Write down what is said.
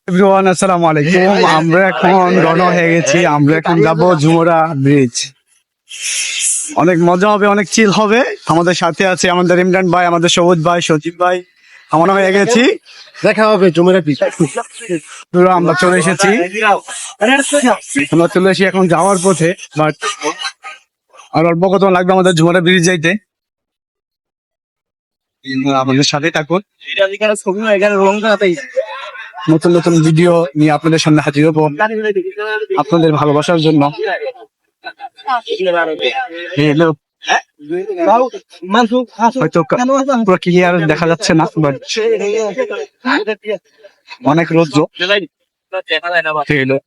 Everyone আসসালামু আলাইকুম। আমরা এখন রওনা হয়ে গেছি। আমরা এখন যাব ঝুমুরা ব্রিজ। অনেক মজা হবে, অনেক চিল হবে। আমাদের সাথে আছে আমাদের ইমরান ভাই, আমাদের সবুজ ভাই, সজীব ভাই। আমরা হয়ে গেছি, দেখা হবে জুমেরা পিস। পুরো আমরা চলে এসেছি। আমরা চলে এসেছি এখন যাওয়ার পথে, বাট আর অল্প কত লাগবে আমাদের ঝুমুরা ব্রিজ যাইতে। আমাদের সাথে থাকুন, নতুন নতুন ভিডিও নিয়ে আপনাদের সামনে হাজির হবো আপনাদের ভালোবাসার জন্য। হ্যালো, হয়তো পুরো ক্লিয়ার দেখা যাচ্ছে না, বাট অনেক রৌদ্র। হ্যালো,